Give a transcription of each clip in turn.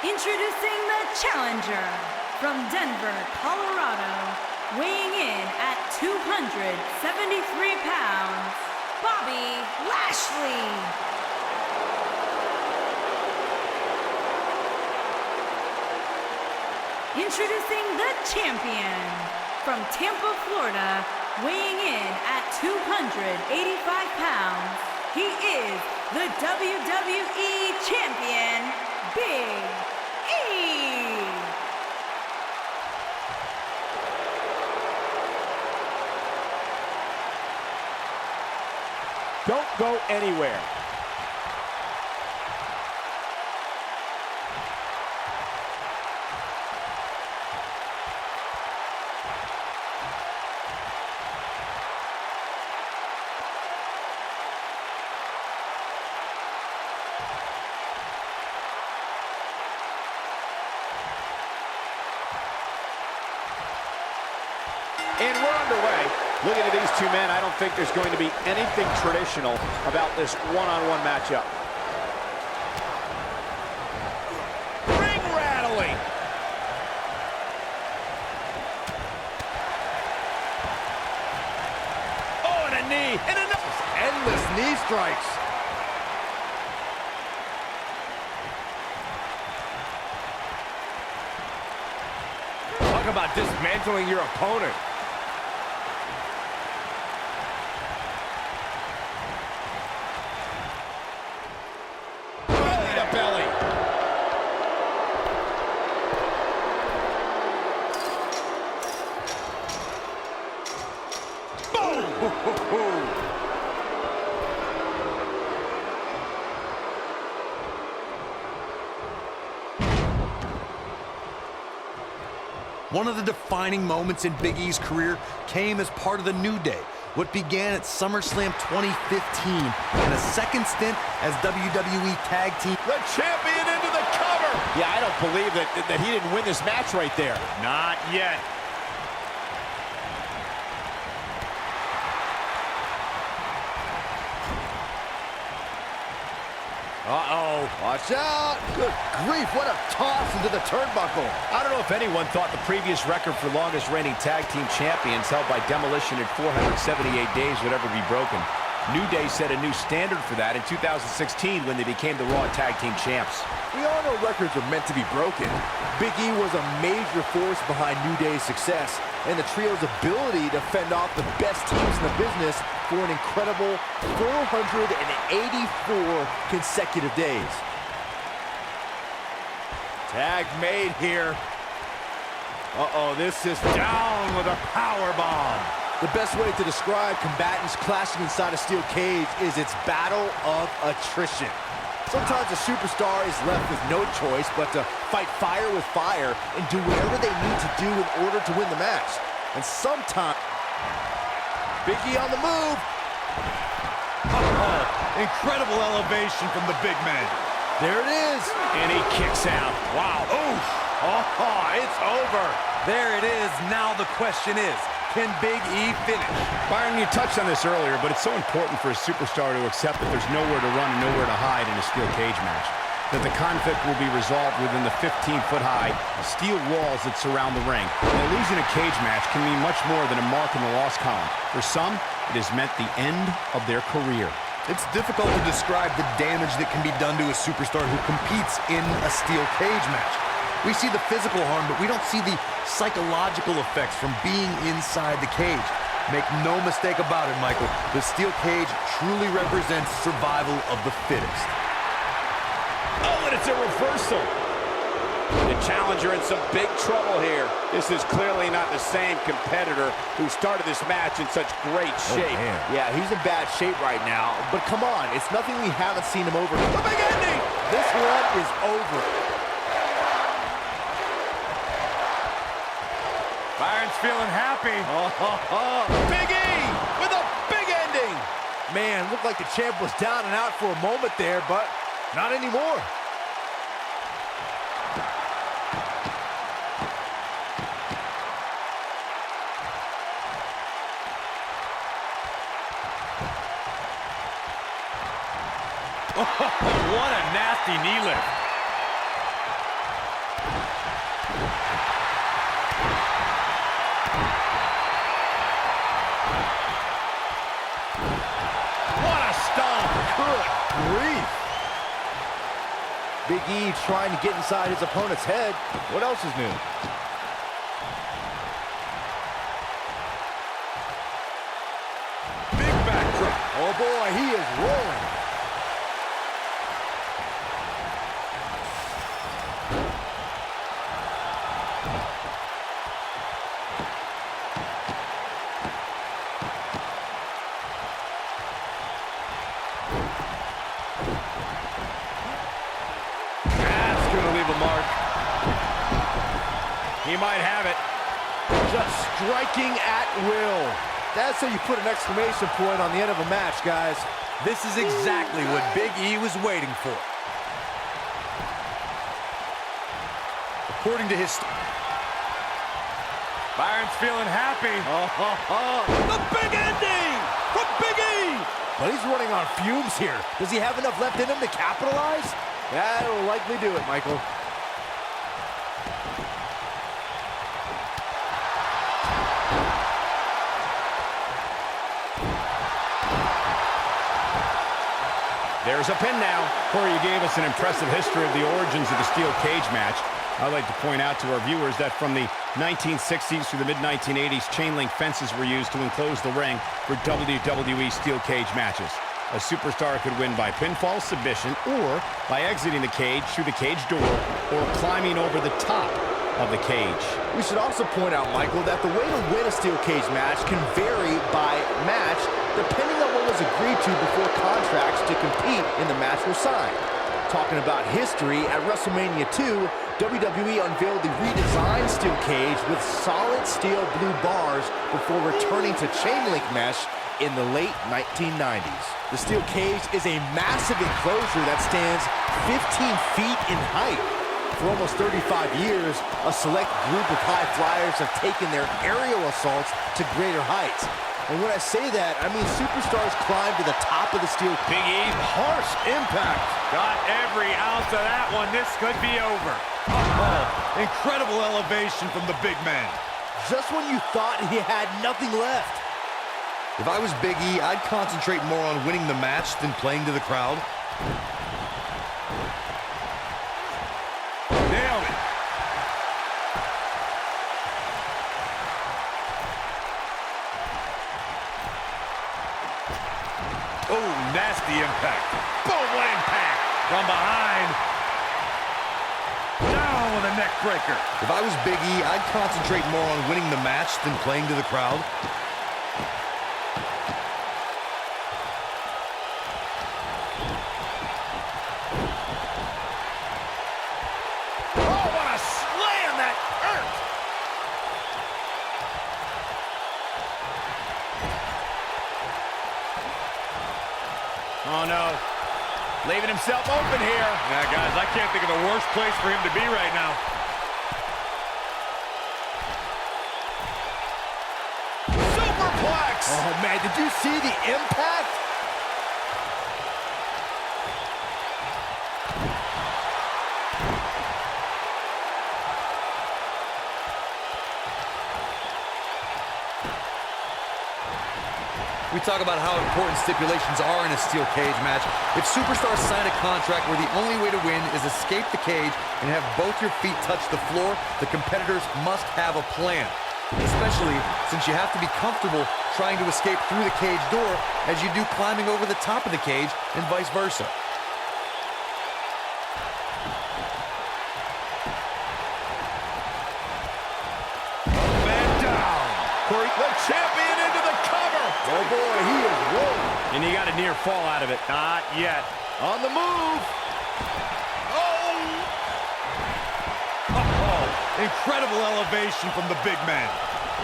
Introducing the challenger from Denver, Colorado, weighing in at 273 pounds, Bobby Lashley. Introducing the champion from Tampa, Florida, weighing in at 285 pounds, he is the WWE champion, Big E. Don't go anywhere. And we're underway. Looking at these two men, I don't think there's going to be anything traditional about this one-on-one matchup. Ring rattling. Oh, and a knee. And another. Endless knee strikes. Talk about dismantling your opponent. Belly. Boom! One of the defining moments in Big E's career came as part of the New Day. What began at SummerSlam 2015 and a second stint as WWE Tag Team. The champion into the cover. Yeah, I don't believe that he didn't win this match right there. Not yet. Uh-oh. Watch out. Good grief, what a toss into the turnbuckle. I don't know if anyone thought the previous record for longest reigning tag team champions held by Demolition at 478 days would ever be broken. New Day set a new standard for that in 2016 when they became the Raw Tag Team Champs. We all know records are meant to be broken. Big E was a major force behind New Day's success and the trio's ability to fend off the best teams in the business for an incredible 484 consecutive days. Tag made here. Uh-oh, this is down with a power bomb. The best way to describe combatants clashing inside a steel cage is its battle of attrition. Sometimes a superstar is left with no choice but to fight fire with fire and do whatever they need to do in order to win the match. And sometimes... Big E on the move. Oh, incredible elevation from the big man. There it is. And he kicks out. Wow. Oof. Oh, it's over. There it is. Now the question is, can Big E finish? Byron, you touched on this earlier, but it's so important for a superstar to accept that there's nowhere to run and nowhere to hide in a steel cage match. That the conflict will be resolved within the 15-foot-high steel walls that surround the ring. And losing a cage match can mean much more than a mark in the loss column. For some, it has meant the end of their career. It's difficult to describe the damage that can be done to a superstar who competes in a steel cage match. We see the physical harm, but we don't see the psychological effects from being inside the cage. Make no mistake about it, Michael. The steel cage truly represents survival of the fittest. Oh, and it's a reversal. The challenger in some big trouble here. This is clearly not the same competitor who started this match in such great shape. Oh, yeah, he's in bad shape right now. But come on, it's nothing we haven't seen him over. The big ending! This one is over. Byron's feeling happy. Big E with a big ending. Man, looked like the champ was down and out for a moment there, but not anymore. What a nasty knee lift. Big E trying to get inside his opponent's head. What else is new? Big backdrop. Oh boy, he is rolling. That's going to leave a mark. He might have it. Just striking at will. That's how you put an exclamation point on the end of a match, guys. This is exactly what Big E was waiting for. According to his... Byron's feeling happy. The big ending from Big E. But he's running on fumes here. Does he have enough left in him to capitalize? That'll likely do it, Michael. There's a pin now. Corey, you gave us an impressive history of the origins of the steel cage match. I'd like to point out to our viewers that from the 1960s through the mid-1980s, chain link fences were used to enclose the ring for WWE steel cage matches. A superstar could win by pinfall submission or by exiting the cage through the cage door or climbing over the top of the cage. We should also point out, Michael, that the way to win a steel cage match can vary by match depending on what was agreed to before contracts to compete in the match were signed. Talking about history, at WrestleMania 2, WWE unveiled the redesigned steel cage with solid steel blue bars before returning to chain link mesh in the late 1990s. The steel cage is a massive enclosure that stands 15 feet in height. For almost 35 years, a select group of high flyers have taken their aerial assaults to greater heights. And when I say that, I mean superstars climb to the top of the steel. Big E, harsh impact. Got every ounce of that one. This could be over. Incredible elevation from the big man. Just when you thought he had nothing left. If I was Big E, I'd concentrate more on winning the match than playing to the crowd. Nailed it. Oh, nasty impact. Boom, what impact. From behind. Down with a neck breaker. If I was Big E, I'd concentrate more on winning the match than playing to the crowd. Oh, what a slam that hurt. Oh, no. Leaving himself open here. Yeah, guys, I can't think of a worse place for him to be right now. Superplex! Oh, man, did you see the impact? We talk about how important stipulations are in a steel cage match. If superstars sign a contract where the only way to win is escape the cage and have both your feet touch the floor, the competitors must have a plan. Especially since you have to be comfortable trying to escape through the cage door as you do climbing over the top of the cage and vice versa. Man down. Corey, The champion into the cover. Oh, boy, he is rolling. and he got a near fall out of it. Not yet. On the move. Oh, incredible elevation from the big man.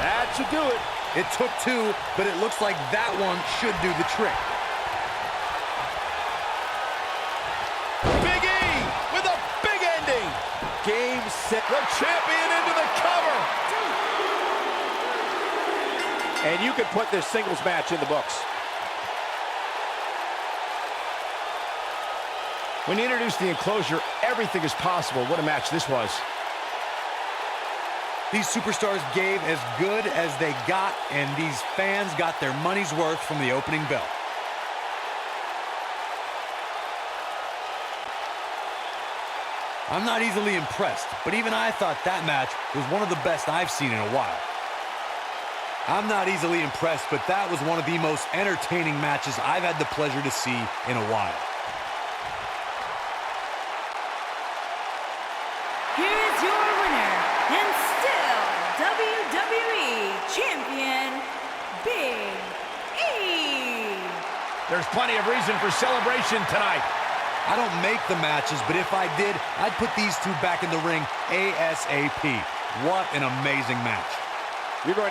That should do it. It took two, but it looks like that one should do the trick. Big E with a big ending. Game, set. The champion into the cover. And you can put this singles match in the books. When you introduce the enclosure, everything is possible. What a match this was. These superstars gave as good as they got, and these fans got their money's worth from the opening bell. I'm not easily impressed, but even I thought that match was one of the best I've seen in a while. I'm not easily impressed, but that was one of the most entertaining matches I've had the pleasure to see in a while. Here is your winner, and still WWE Champion, Big E. There's plenty of reason for celebration tonight. I don't make the matches, but if I did, I'd put these two back in the ring ASAP. What an amazing match. You're going to